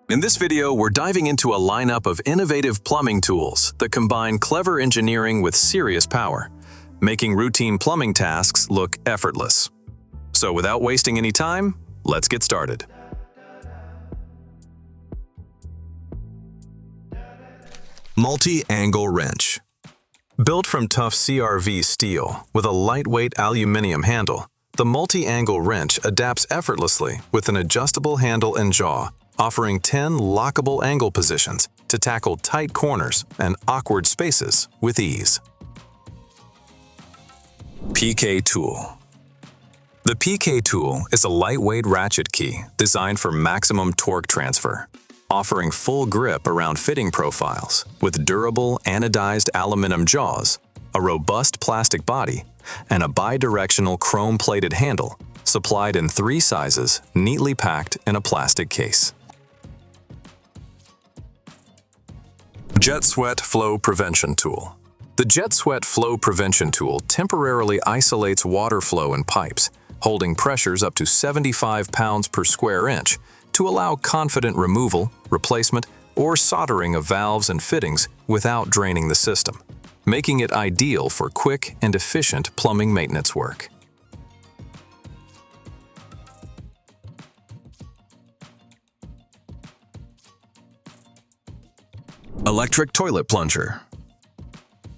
In this video, we're diving into a lineup of innovative plumbing tools that combine clever engineering with serious power, making routine plumbing tasks look effortless. So without wasting any time, let's get started. Multi-angle wrench. Built from tough CRV steel with a lightweight aluminum handle, the multi-angle wrench adapts effortlessly with an adjustable handle and jaw, offering 10 lockable angle positions to tackle tight corners and awkward spaces with ease. PK Tool. The PK tool is a lightweight ratchet key designed for maximum torque transfer, offering full grip around fitting profiles with durable anodized aluminum jaws, a robust plastic body, and a bidirectional chrome-plated handle supplied in 3 sizes neatly packed in a plastic case. Jet Swet Flow Prevention Tool. The Jet Swet Flow Prevention Tool temporarily isolates water flow in pipes, holding pressures up to 75 pounds per square inch to allow confident removal, replacement, or soldering of valves and fittings without draining the system, making it ideal for quick and efficient plumbing maintenance work. Electric Toilet Plunger.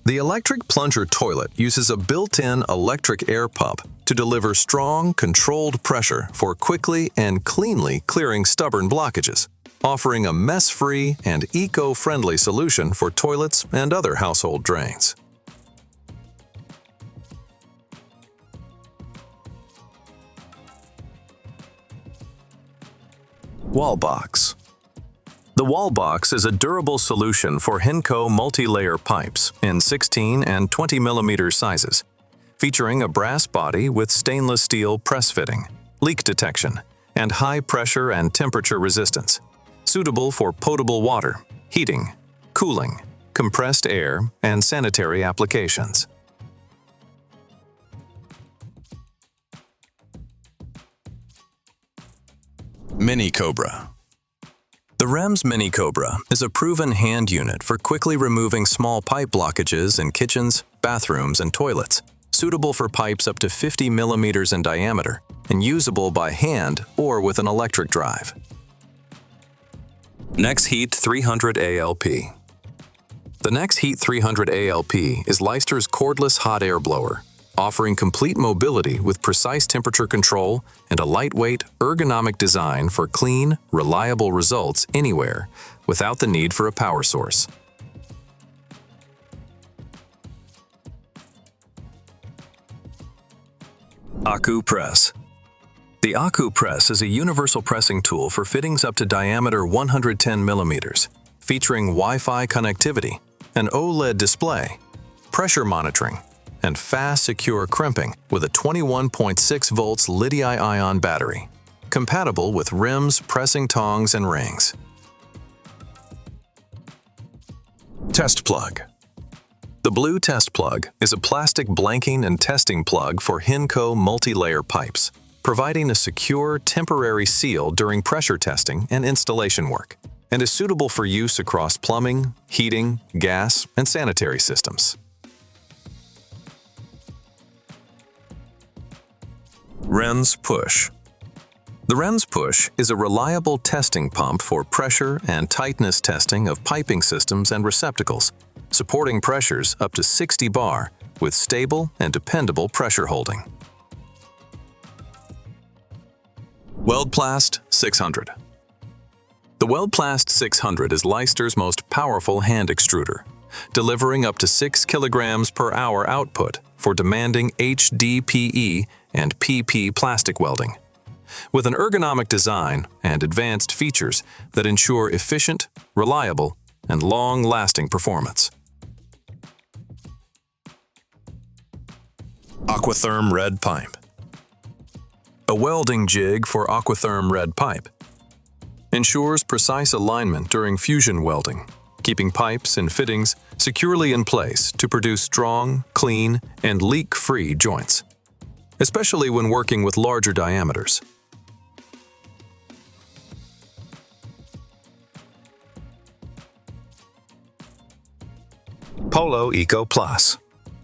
The electric plunger toilet uses a built-in electric air pump to deliver strong, controlled pressure for quickly and cleanly clearing stubborn blockages, offering a mess-free and eco-friendly solution for toilets and other household drains. Wall box. The wall box is a durable solution for Henco multi-layer pipes in 16 and 20 mm sizes, featuring a brass body with stainless steel press fitting, leak detection, and high pressure and temperature resistance, suitable for potable water, heating, cooling, compressed air, and sanitary applications. Mini-Cobra. The REMS Mini-Cobra is a proven hand unit for quickly removing small pipe blockages in kitchens, bathrooms, and toilets, suitable for pipes up to 50 mm in diameter and usable by hand or with an electric drive. NEXHEAT 300 ALP. The NEXHEAT 300 ALP is Leicester's cordless hot air blower, offering complete mobility with precise temperature control and a lightweight, ergonomic design for clean, reliable results anywhere without the need for a power source. Akku Press. The Akku Press is a universal pressing tool for fittings up to diameter 110 mm, featuring Wi-Fi connectivity, an OLED display, pressure monitoring, and fast, secure crimping with a 21.6 volts lithium-ion battery, compatible with REMS pressing tongs and rings. Testplug. The blue Testplug is a plastic blanking and testing plug for Henco multi-layer pipes, providing a secure, temporary seal during pressure testing and installation work, and is suitable for use across plumbing, heating, gas, and sanitary systems. REMS Push. The REMS Push is a reliable testing pump for pressure and tightness testing of piping systems and receptacles, supporting pressures up to 60 bar with stable and dependable pressure holding. Weldplast 600. The Weldplast 600 is Leicester's most powerful hand extruder, delivering up to 6 kilograms per hour output for demanding HDPE and PP plastic welding, with an ergonomic design and advanced features that ensure efficient, reliable, and long-lasting performance. Aquatherm Red Pipe. A welding jig for Aquatherm Red Pipe ensures precise alignment during fusion welding, keeping pipes and fittings securely in place to produce strong, clean, and leak-free joints, especially when working with larger diameters. Polo-ECO Plus.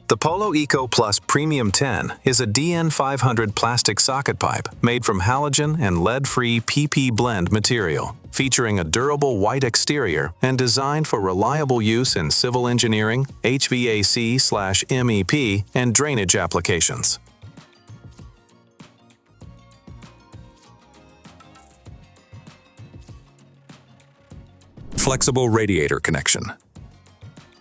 The Polo-ECO Plus Premium 10 is a DN500 plastic socket pipe made from halogen and lead-free PP blend material, featuring a durable white exterior and designed for reliable use in civil engineering, HVAC/MEP, and drainage applications. Flexible radiator connection.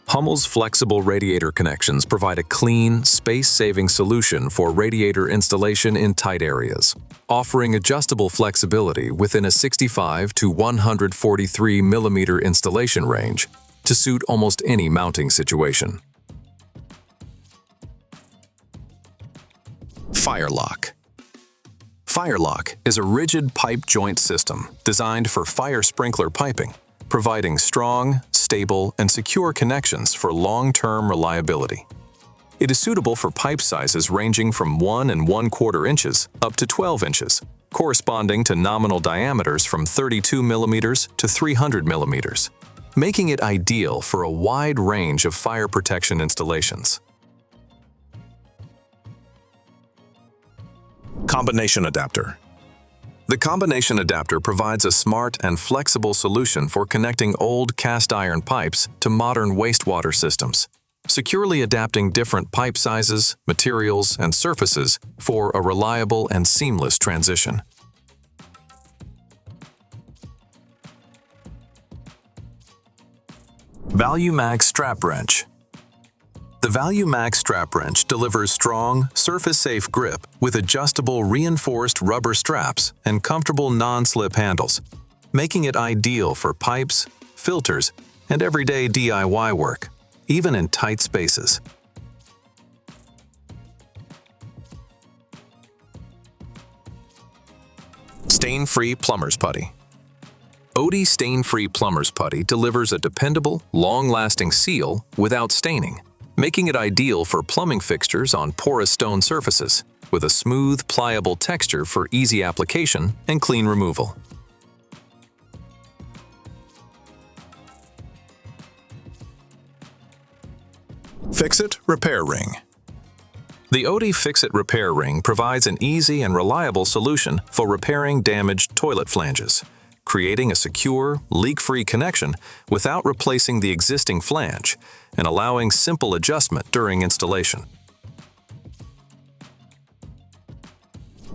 Hummel's flexible radiator connections provide a clean, space-saving solution for radiator installation in tight areas, offering adjustable flexibility within a 65 to 143 mm installation range to suit almost any mounting situation. FireLock. FireLock is a rigid pipe joint system designed for fire sprinkler piping, providing strong, stable, and secure connections for long-term reliability. It is suitable for pipe sizes ranging from 1 1/4 inches up to 12 inches, corresponding to nominal diameters from 32 mm to 300 mm, making it ideal for a wide range of fire protection installations. Combination adapter. The combination adapter provides a smart and flexible solution for connecting old cast iron pipes to modern wastewater systems, securely adapting different pipe sizes, materials, and surfaces for a reliable and seamless transition. ValueMax strap wrench. The ValueMax strap wrench delivers strong, surface-safe grip with adjustable reinforced rubber straps and comfortable non-slip handles, making it ideal for pipes, filters, and everyday DIY work, even in tight spaces. Stain-free plumber's putty. OD Stain-Free Plumber's Putty delivers a dependable, long-lasting seal without staining, making it ideal for plumbing fixtures on porous stone surfaces, with a smooth, pliable texture for easy application and clean removal. Fix-It Repair Ring. The OD Fix-It Repair Ring provides an easy and reliable solution for repairing damaged toilet flanges, creating a secure, leak-free connection without replacing the existing flange, and allowing simple adjustment during installation.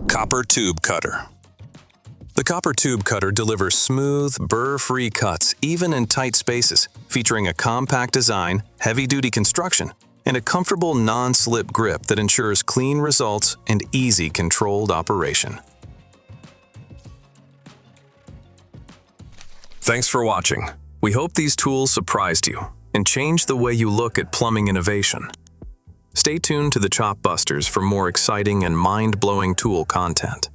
Copper Tube Cutter. The copper tube cutter delivers smooth, burr-free cuts even in tight spaces, featuring a compact design, heavy-duty construction, and a comfortable non-slip grip that ensures clean results and easy controlled operation. Thanks for watching. We hope these tools surprised you and changed the way you look at plumbing innovation. Stay tuned to the Chop Busters for more exciting and mind-blowing tool content.